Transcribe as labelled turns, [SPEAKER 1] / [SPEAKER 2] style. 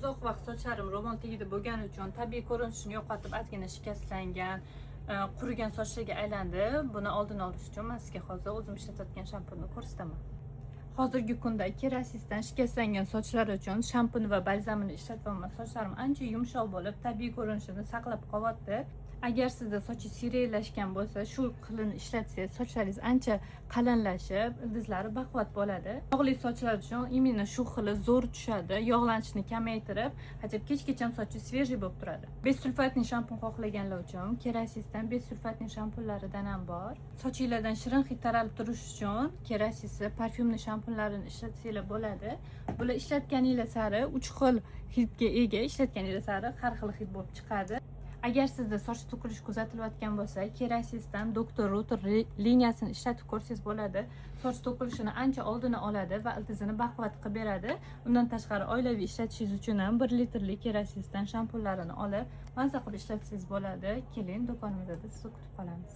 [SPEAKER 1] uzoq vaqt sochlarim ro'molligida bo'lgani uchun tabiiy ko'rinishini yo'qotib, ozgina shikastlangan, qurigan sochlarga aylandi. Buni oldini olish uchun men sizga hozir o'zim ishlatayotgan shampunni ko'rsataman. Hozirgi kunda Kerasisdan shikastlangan sochlar uchun shampun va balzamini ishlatyapman. Sochlarim ancha yumshoq bo'lib, tabiiy ko'rinishini saqlab qolyapti. Agar sizda sochingiz siyraylashgan bo'lsa, shu qilini ishlatsangiz, sochlaringiz ancha qalinlashib, ildizlari baquvvat bo'ladi. Yog'li sochlar uchun imенно shu xili zo'r tushadi, yog'lanishni kamaytirib, hatto kechgacha sochingiz svejiy bo'lib turadi. Besulfatli shampun xohlaganlar uchun Kerasisdan besulfatli shampunlaridan ham bor. Sochingizdan shirin hid taralib turish uchun Kerasisni parfyumli shampunlarini ishlatsanglar bo'ladi. Bular ishlatganinglar sari 3 xil hidga ega, ishlatganinglar sari har xil hid bo'lib chiqadi. Agar sizda soch to'kilish kuzatilayotgan bo'lsa, Kerasisdan Dr. Ruter liniyasini ishlatib ko'rsangiz bo'ladi. Soch to'kilishini ancha oldini oladi va ildizni baquvvat qilib beradi. Undan tashqari oilaviy ishlatishingiz uchun ham 1 litrli Kerasisdan shampunlarini olib, mazza qilib ishlatsangiz bo'ladi. Keling, do'konimizda sizni kutib qolamiz.